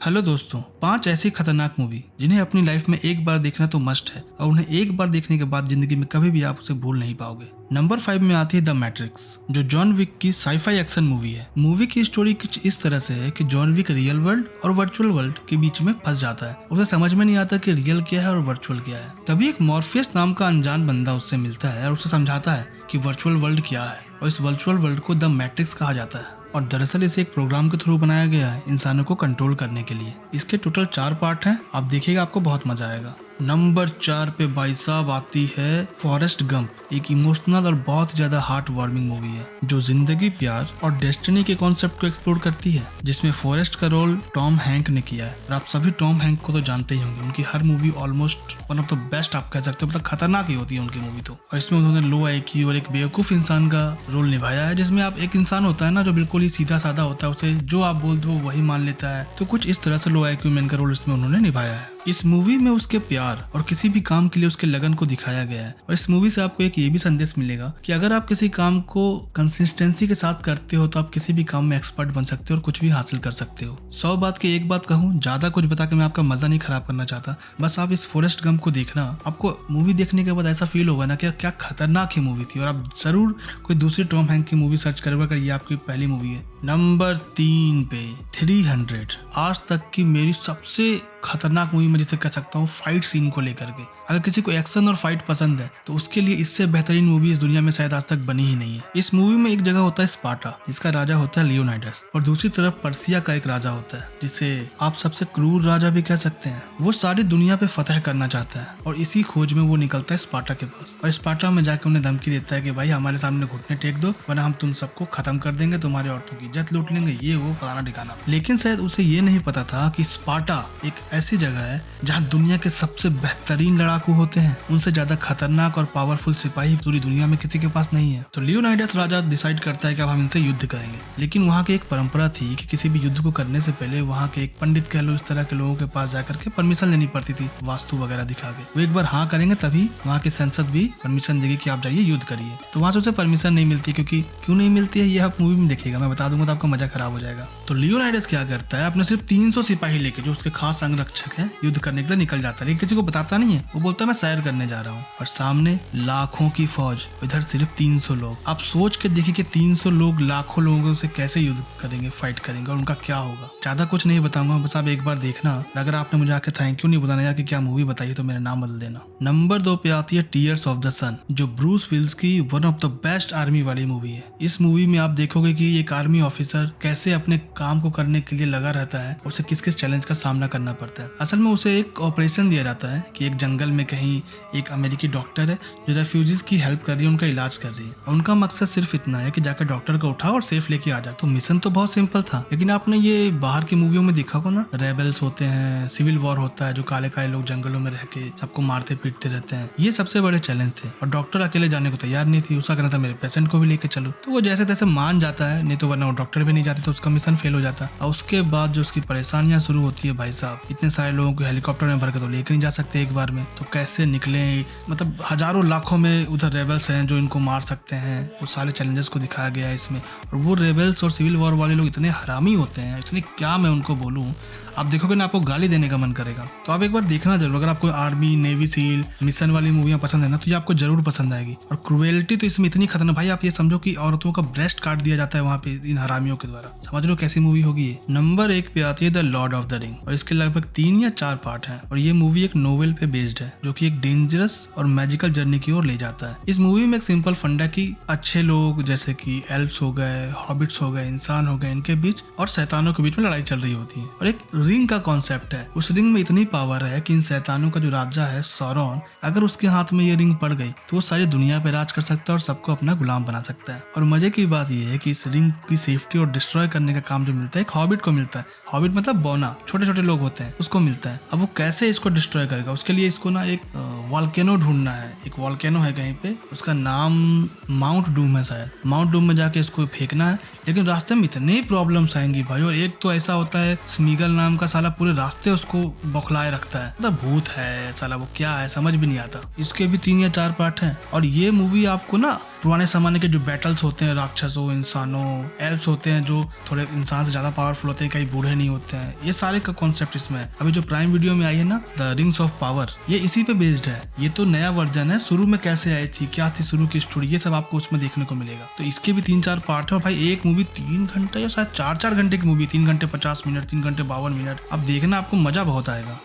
Hello दोस्तों, 5 ऐसी खतरनाक मूवी जिन्हें अपनी लाइफ में एक बार देखना तो मस्ट है और उन्हें एक बार देखने के बाद जिंदगी में कभी भी आप उसे भूल नहीं पाओगे। नंबर 5 में आती है द मैट्रिक्स, जो जॉन विक की साईफाई एक्शन मूवी है। मूवी की स्टोरी कुछ इस तरह से है कि जॉन विक रियल वर्ल्ड और वर्चुअल वर्ल्ड के बीच में फंस जाता है। उसे समझ में नहीं आता कि रियल क्या है और वर्चुअल क्या है। तभी एक मॉर्फियस नाम का अनजान बंदा उससे मिलता है और उसे समझाता है कि वर्चुअल वर्ल्ड क्या है, और इस वर्चुअल वर्ल्ड को द मैट्रिक्स कहा जाता है। और दरअसल इसे एक प्रोग्राम के थ्रू बनाया गया है इंसानों को कंट्रोल करने के लिए। इसके टोटल 4 पार्ट हैं, आप देखिएगा आपको बहुत मजा आएगा। नंबर 4 पे भाई साहब आती है फॉरेस्ट गंप। एक इमोशनल और बहुत ज्यादा हार्ट वार्मिंग मूवी है जो जिंदगी, प्यार और डेस्टिनी के कॉन्सेप्ट को एक्सप्लोर करती है, जिसमें फॉरेस्ट का रोल टॉम हैंक ने किया है। और आप सभी टॉम हैंक को तो जानते ही होंगे, उनकी हर movie almost one of the best आप कह सकते हो, मतलब खतरनाक ही होती है उनकी मूवी तो। और इसमें उन्होंने लो आईक्यू और एक बेवकूफ इंसान का रोल निभाया है, जिसमें आप एक इंसान होता है ना जो बिल्कुल ही सीधा साधा होता है, उसे जो आप बोल दो वही मान लेता है। तो कुछ इस तरह से लो आईक्यू मैन का रोल इसमें उन्होंने निभाया है। इस मूवी में उसके प्यार और किसी भी काम के लिए उसके लगन को दिखाया गया है। और इस मूवी से आपको एक ये भी संदेश मिलेगा कि अगर आप किसी काम को कंसिस्टेंसी के साथ करते हो तो आप किसी भी काम में एक्सपर्ट बन सकते हो और कुछ भी हासिल कर सकते हो। 100 बात की एक बात कहूँ, ज्यादा कुछ बता के मैं आपका मजा नहीं खराब करना चाहता, बस आप इस फॉरेस्ट गंप को देखना। आपको मूवी देखने के बाद ऐसा फील होगा ना कि क्या खतरनाक ही मूवी थी, और आप जरूर कोई दूसरी टॉम हैंक की मूवी सर्च करोगे अगर ये आपकी पहली मूवी है। नंबर 3 पे 300, आज तक की मेरी सबसे खतरनाक मूवी मैं जिसे कह सकता हूँ फाइट सीन को लेकर के। अगर किसी को एक्शन और फाइट पसंद है तो उसके लिए इससे बेहतरीन मूवी इस दुनिया में शायद आज तक बनी ही नहीं है। इस मूवी में एक जगह होता है स्पार्टा, जिसका राजा होता है लियोनाइडस, और दूसरी तरफ पर्सिया का एक राजा होता है जिसे आप सबसे क्रूर राजा भी कह सकते हैं। वो सारी दुनिया पे फतह करना चाहता है और इसी खोज में वो निकलता है स्पार्टा के पास। और स्पार्टा में जाकर उन्हें धमकी देता है कि भाई हमारे सामने घुटने टेक दो वरना हम तुम सबको खत्म कर देंगे, तुम्हारी औरतों की इज्जत लूट लेंगे, ये वो फलाना ठिकाना। लेकिन शायद उसे ये नहीं पता था कि स्पार्टा एक ऐसी जगह है जहाँ दुनिया के सबसे बेहतरीन लड़ाकू होते हैं, उनसे ज्यादा खतरनाक और पावरफुल सिपाही पूरी दुनिया में किसी के पास नहीं है। तो लियोनाइडस राजा डिसाइड करता है कि अब हम इनसे युद्ध करेंगे। लेकिन वहाँ की एक परंपरा थी कि किसी भी युद्ध को करने से पहले वहाँ के एक पंडित कह लो, इस तरह के लोगों के पास जाकर के परमिशन लेनी पड़ती थी, वास्तु वगैरह दिखा के। वो एक बार हाँ करेंगे तभी वहाँ की संसद भी परमिशन देगी कि आप जाइए युद्ध करिए। तो वहाँ से उसे परमिशन नहीं मिलती, क्योंकि क्यों नहीं मिलती है ये आप मूवी में देखिएगा, मैं बता दूंगा तो आपका मजा खराब हो जाएगा। तो लियोनाइडस क्या करता है, अपने सिर्फ 300 सिपाही लेके, जो उसके खास अंगरक्षक है, युद्ध करने के लिए निकल जाता है। लेकिन किसी को बताता नहीं है, वो बोलता है मैं सैर करने जा रहा हूँ। और सामने लाखों की फौज, इधर सिर्फ 300 लोग। आप सोच के देखिए कि 300 लोग लाखों लोगों से कैसे युद्ध करेंगे, फाइट करेंगे, और उनका क्या होगा। ज्यादा कुछ नहीं बताऊंगा, बस आप एक बार देखना। अगर आपने मुझे आके थैंक यू नहीं बताना यार कि क्या मूवी बताई तो मेरा नाम बदल देना। नंबर 2 पे आती है टीयर्स ऑफ द सन, जो ब्रूस विल्स की one of the best army वाली मूवी है। इस मूवी में आप देखोगे कि एक आर्मी ऑफिसर कैसे अपने काम को करने के लिए लगा रहता है, उसे किस किस चैलेंज का सामना करना पड़ता है। असल में उसे एक ऑपरेशन दिया जाता है कि एक जंगल में कहीं एक अमेरिकी डॉक्टर है जो रेफ्यूजीज की हेल्प कर रही है, उनका इलाज कर रही है। और उनका मकसद सिर्फ इतना है कि जाकर डॉक्टर को उठाओ और सेफ लेके आ जाए। तो मिशन तो बहुत सिंपल था, लेकिन आपने ये बाहर की मूवियों में देखा हो ना, रेबल्स होते हैं, सिविल वॉर होता है, जो काले काले लोग जंगलों में रह के सबको मारते पीटते रहते हैं। ये सबसे बड़े चैलेंज थे और डॉक्टर अकेले जाने को तैयार नहीं थी। उसका कहना था मेरे पेशेंट को भी लेके चलो, तो वो जैसे तैसे मान जाता है, नहीं तो वरना वो डॉक्टर भी नहीं जाते तो उसका मिशन फेल हो जाता। और उसके बाद जो उसकी परेशानियां शुरू होती है, भाई साहब इतने सारे लोगों को हेलीकॉप्टर में भर के तो लेकर नहीं जा सकते एक बार में, तो कैसे निकले, मतलब हजारों लाखों में उधर रेबल्स हैं जो इनको मार सकते हैं। वो सारे चैलेंजेस को दिखाया गया है इसमें। और वो रेबल्स और सिविल वॉर वाले लोग इतने हरामी होते हैं, इतने क्या मैं उनको बोलूं, आप देखोगे ना आपको गाली देने का मन करेगा। तो आप एक बार देखना जरूर। अगर आपको आर्मी, नेवी सील, मिशन वाली मूवियां पसंद है ना, तो ये आपको जरूर पसंद आएगी। और क्रुएलिटी तो इसमें इतनी खतरनाक, भाई आप ये समझो कि औरतों का ब्रेस्ट काट दिया जाता है वहाँ पे इन हरामियों के द्वारा। समझ लो कैसी मूवी होगी ये। नंबर 1 पे आती है the Lord of the ring, और इसके लगभग 3 या 4 पार्ट हैं। और ये मूवी एक नोवेल पे बेस्ड है जो कि एक डेंजरस और मैजिकल जर्नी की ओर ले जाता है। इस मूवी में एक सिंपल फंडा की अच्छे लोग जैसे कि एल्फ्स हो गए, हॉबिट्स हो गए, इंसान हो गए, इनके बीच और शैतानों के बीच में लड़ाई चल रही होती है। और एक रिंग का कॉन्सेप्ट है। उस रिंग में इतनी पावर है कि इन शैतानों का जो राजा है सौरॉन, अगर उसके हाथ में ये रिंग पड़ गई तो वो सारी दुनिया पे राज कर सकता है और सबको अपना गुलाम बना सकता है। और मजे की बात ये है कि इस रिंग की सेफ्टी और डिस्ट्रॉय करने का काम जो मिलता है एक हॉबिट को मिलता है। हॉबिट मतलब बौना, छोटे छोटे लोग होते हैं, उसको मिलता है। अब वो कैसे इसको डिस्ट्रॉय करेगा, उसके लिए इसको ना एक वॉल्केनो ढूंढना है। एक वॉल्केनो है कहीं पे, उसका नाम माउंट डूम है शायद। माउंट डूम में जाके इसको फेंकना है। लेकिन रास्ते में इतने प्रॉब्लम्स आएंगी भाई। और एक तो ऐसा होता है स्मीगल नाम का साला पूरे रास्ते उसको बौखलाए रखता है, मतलब भूत है साला, वो क्या है समझ भी नहीं आता। इसके भी 3 या 4 पार्ट हैं। और ये मूवी आपको ना पुराने जमाने के जो बैटल्स होते हैं, राक्षसों, इंसानों, एल्फ्स होते हैं जो थोड़े इंसान से ज्यादा पावरफुल होते हैं, कई बूढ़े नहीं होते हैं, ये सारे का कॉन्सेप्ट इसमें है। अभी जो प्राइम वीडियो में आई है ना, द रिंग्स ऑफ पावर, ये इसी पे बेस्ड है। ये तो नया वर्जन है, शुरू में कैसे आई थी, क्या थी शुरू की स्टोरी, ये सब आपको उसमें देखने को मिलेगा। तो इसके भी 3-4 पार्ट है और भाई एक मूवी 3 घंटे या शायद 4-4 घंटे की मूवी, 3 घंटे 50 मिनट, 3 घंटे 52 मिनट, अब देखना आपको मजा बहुत आएगा।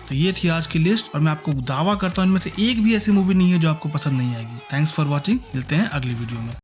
तो ये थी आज की लिस्ट और मैं आपको दावा करता हूँ इनमें से एक भी ऐसी मूवी नहीं है जो आपको पसंद नहीं आएगी। थैंक्स फॉर वॉचिंग, मिलते हैं अगली वीडियो में।